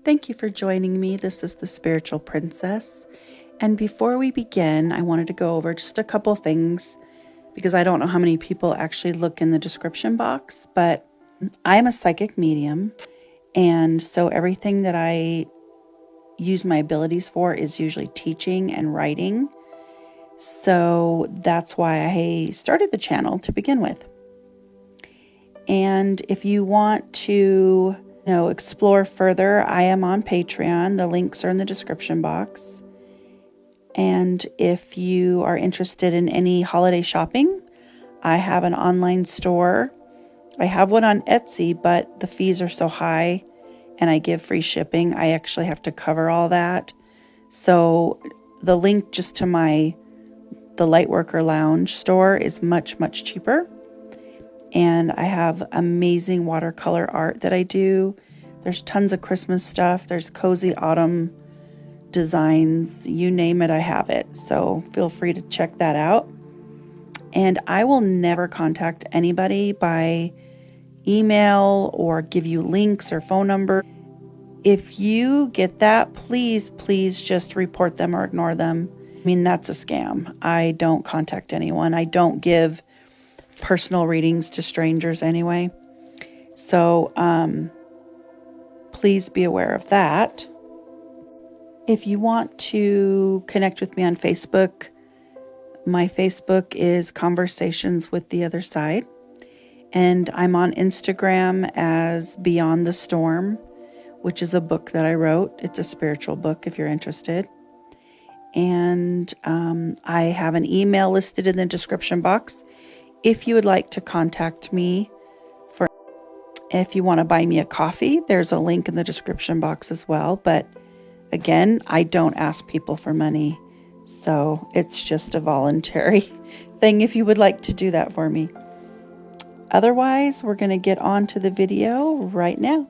Thank you for joining me. This is the Spiritual Princess. And before we begin, I wanted to go over just a couple things because I don't know how many people actually look in the description box, but I'm a psychic medium. And so everything that I use my abilities for is usually teaching and writing. So that's why I started the channel to begin with. And if you want to explore further, I am on Patreon. The links are in the description box. And if you are interested in any holiday shopping, I have an online store. I have one on Etsy, but the fees are so high and I give free shipping. I actually have to cover all that. So the link just to the Lightworker Lounge store is much, much cheaper. And I have amazing watercolor art that I do. There's tons of Christmas stuff. There's cozy autumn designs. You name it, I have it. So feel free to check that out. And I will never contact anybody by email or give you links or phone number. If you get that, please just report them or ignore them. I mean, that's a scam. I don't contact anyone. I don't give personal readings to strangers anyway. So please be aware of that. If you want to connect with me on Facebook, my Facebook is Conversations with the Other Side. And I'm on Instagram as Beyond the Storm, which is a book that I wrote. It's a spiritual book if you're interested. And I have an email listed in the description box if you would like to contact me. If you want to buy me a coffee, there's a link in the description box as well. But again, I don't ask people for money, so it's just a voluntary thing if you would like to do that for me. Otherwise, we're going to get on to the video right now.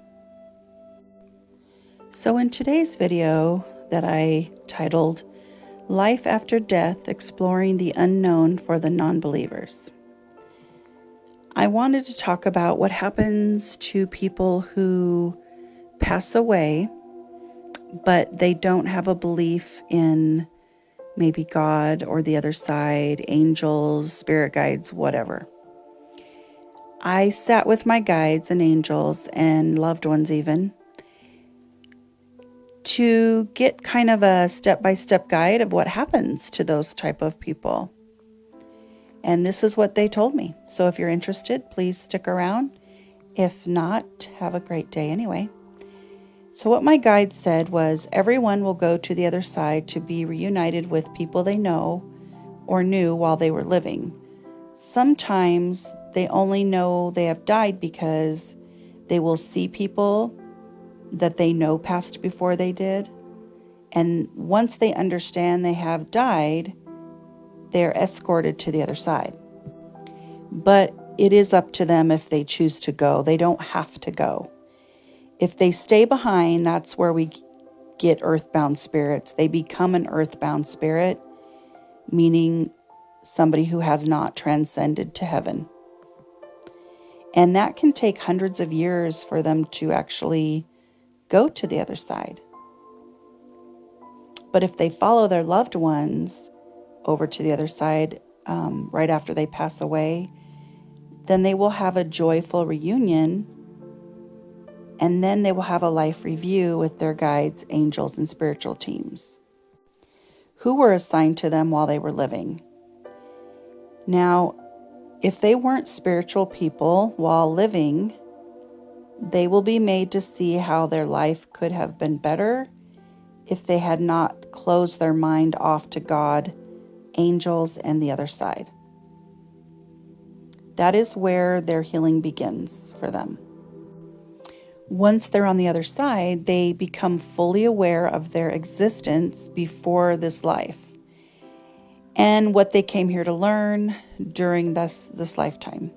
So in today's video that I titled Life After Death, Exploring the Unknown for the Non-Believers, I wanted to talk about what happens to people who pass away, but they don't have a belief in maybe God or the other side, angels, spirit guides, whatever. I sat with my guides and angels and loved ones even to get kind of a step-by-step guide of what happens to those type of people. And this is what they told me. So if you're interested, please stick around. If not, have a great day anyway. So what my guide said was everyone will go to the other side to be reunited with people they know or knew while they were living. Sometimes they only know they have died because they will see people that they know passed before they did. And once they understand they have died, they're escorted to the other side. But it is up to them if they choose to go. They don't have to go. If they stay behind, that's where we get earthbound spirits. They become an earthbound spirit, meaning somebody who has not transcended to heaven. And that can take hundreds of years for them to actually go to the other side. But if they follow their loved ones over to the other side right after they pass away, then they will have a joyful reunion, and then they will have a life review with their guides, angels, and spiritual teams who were assigned to them while they were living. Now, if they weren't spiritual people while living, they will be made to see how their life could have been better if they had not closed their mind off to God, angels, and the other side. That is where their healing begins for them. Once they're on the other side, they become fully aware of their existence before this life and what they came here to learn during this lifetime.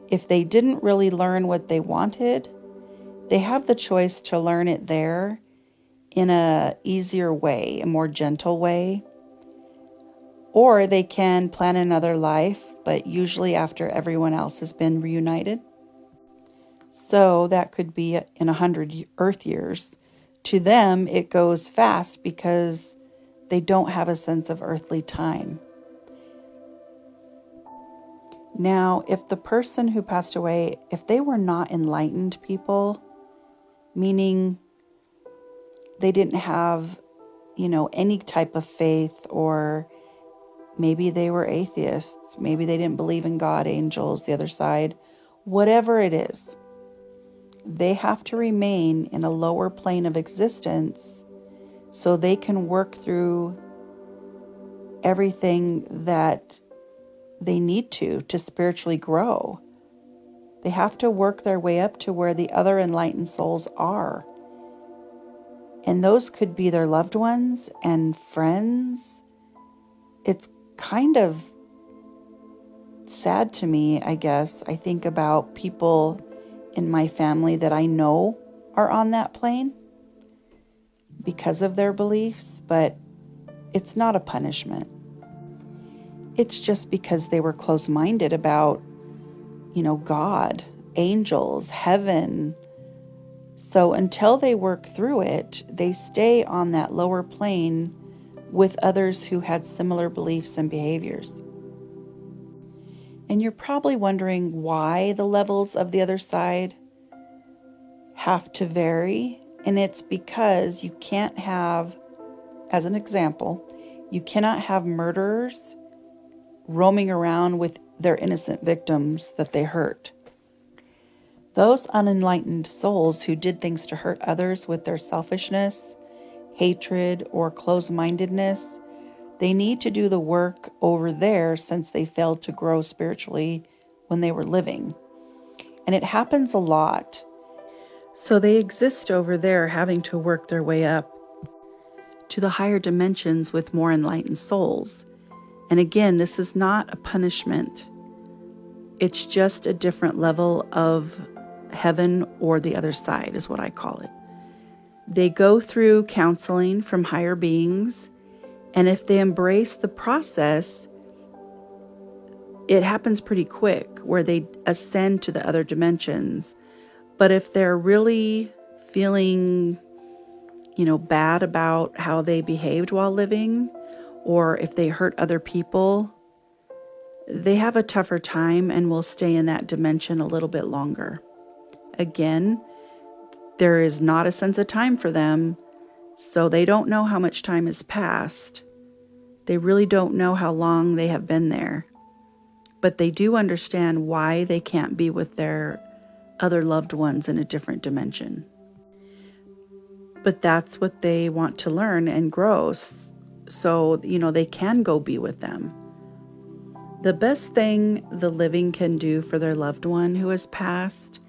If they didn't really learn what they wanted, they have the choice to learn it there in a easier way, a more gentle way. Or they can plan another life, but usually after everyone else has been reunited. So that could be in 100 Earth years. To them, it goes fast because they don't have a sense of earthly time. Now, if the person who passed away, if they were not enlightened people, meaning they didn't have, any type of faith, or maybe they were atheists, maybe they didn't believe in God, angels, the other side, whatever it is, they have to remain in a lower plane of existence so they can work through everything that they need to spiritually grow. They have to work their way up to where the other enlightened souls are. And those could be their loved ones and friends. It's kind of sad to me, I guess. I think about people in my family that I know are on that plane because of their beliefs, but it's not a punishment. It's just because they were close-minded about, God, angels, heaven. So until they work through it, they stay on that lower plane with others who had similar beliefs and behaviors. And you're probably wondering why the levels of the other side have to vary. And it's because you can't have, as an example, you cannot have murderers roaming around with their innocent victims that they hurt. Those unenlightened souls who did things to hurt others with their selfishness, hatred, or closed-mindedness, they need to do the work over there since they failed to grow spiritually when they were living. And it happens a lot. So they exist over there having to work their way up to the higher dimensions with more enlightened souls. And again, this is not a punishment. It's just a different level of heaven, or the other side is what I call it. They go through counseling from higher beings, and if they embrace the process, it happens pretty quick where they ascend to the other dimensions. But if they're really feeling, bad about how they behaved while living, or if they hurt other people, they have a tougher time and will stay in that dimension a little bit longer. Again, there is not a sense of time for them, so they don't know how much time has passed. They really don't know how long they have been there. But they do understand why they can't be with their other loved ones in a different dimension. But that's what they want to learn and grow, so, they can go be with them. The best thing the living can do for their loved one who has passed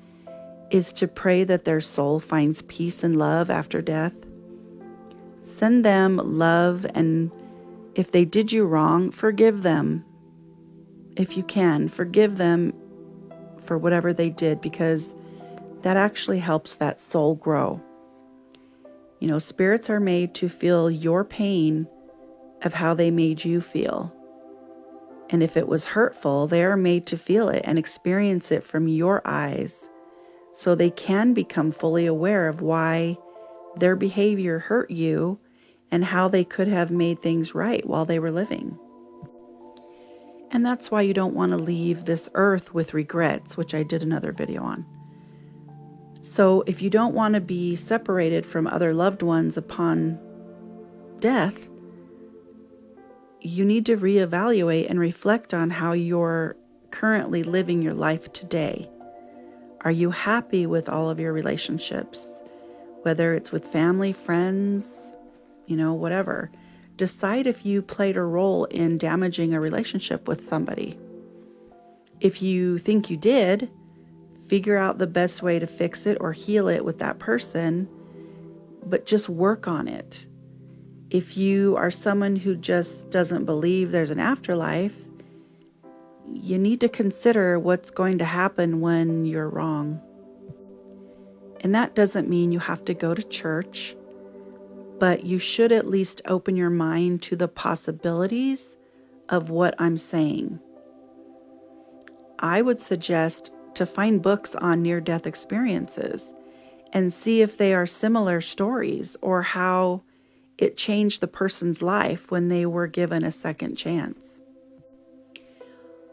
is to pray that their soul finds peace and love after death. Send them love, and if they did you wrong, forgive them. If you can, forgive them for whatever they did, because that actually helps that soul grow. Spirits are made to feel your pain of how they made you feel. And if it was hurtful, they are made to feel it and experience it from your eyes, so they can become fully aware of why their behavior hurt you and how they could have made things right while they were living. And that's why you don't want to leave this earth with regrets, which I did another video on. So if you don't want to be separated from other loved ones upon death, you need to reevaluate and reflect on how you're currently living your life today. Are you happy with all of your relationships? Whether it's with family, friends, whatever. Decide if you played a role in damaging a relationship with somebody. If you think you did, figure out the best way to fix it or heal it with that person, but just work on it. If you are someone who just doesn't believe there's an afterlife, you need to consider what's going to happen when you're wrong. And that doesn't mean you have to go to church, but you should at least open your mind to the possibilities of what I'm saying. I would suggest to find books on near-death experiences and see if they are similar stories or how it changed the person's life when they were given a second chance.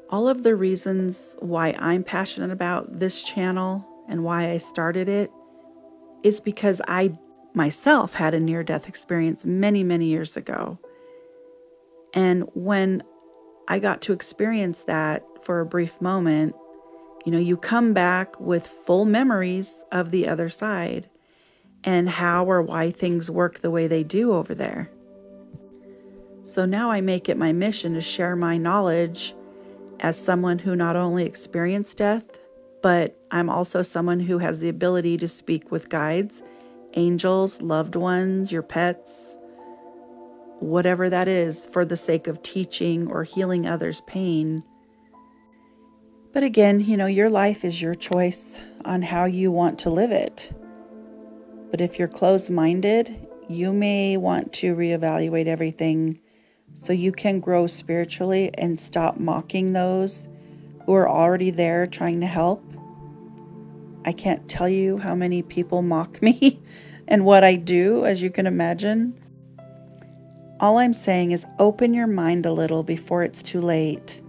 All of the reasons why I'm passionate about this channel and why I started it is because I myself had a near-death experience many, many years ago. And when I got to experience that for a brief moment, you come back with full memories of the other side and how or why things work the way they do over there. So now I make it my mission to share my knowledge as someone who not only experienced death, but I'm also someone who has the ability to speak with guides, angels, loved ones, your pets, whatever that is, for the sake of teaching or healing others' pain. But again, your life is your choice on how you want to live it. But if you're closed-minded, you may want to reevaluate everything so you can grow spiritually and stop mocking those who are already there trying to help. I can't tell you how many people mock me and what I do, as you can imagine. All I'm saying is open your mind a little before it's too late,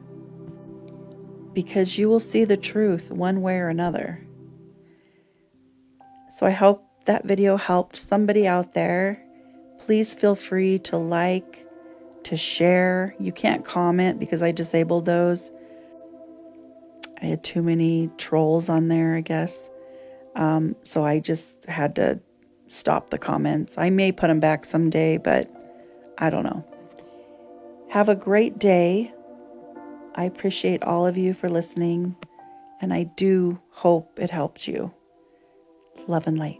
because you will see the truth one way or another. So I hope that video helped somebody out there. Please feel free to like, to share. You can't comment because I disabled those. I had too many trolls on there, I guess. So I just had to stop the comments. I may put them back someday, but I don't know. Have a great day. I appreciate all of you for listening, and I do hope it helped you. Love and light.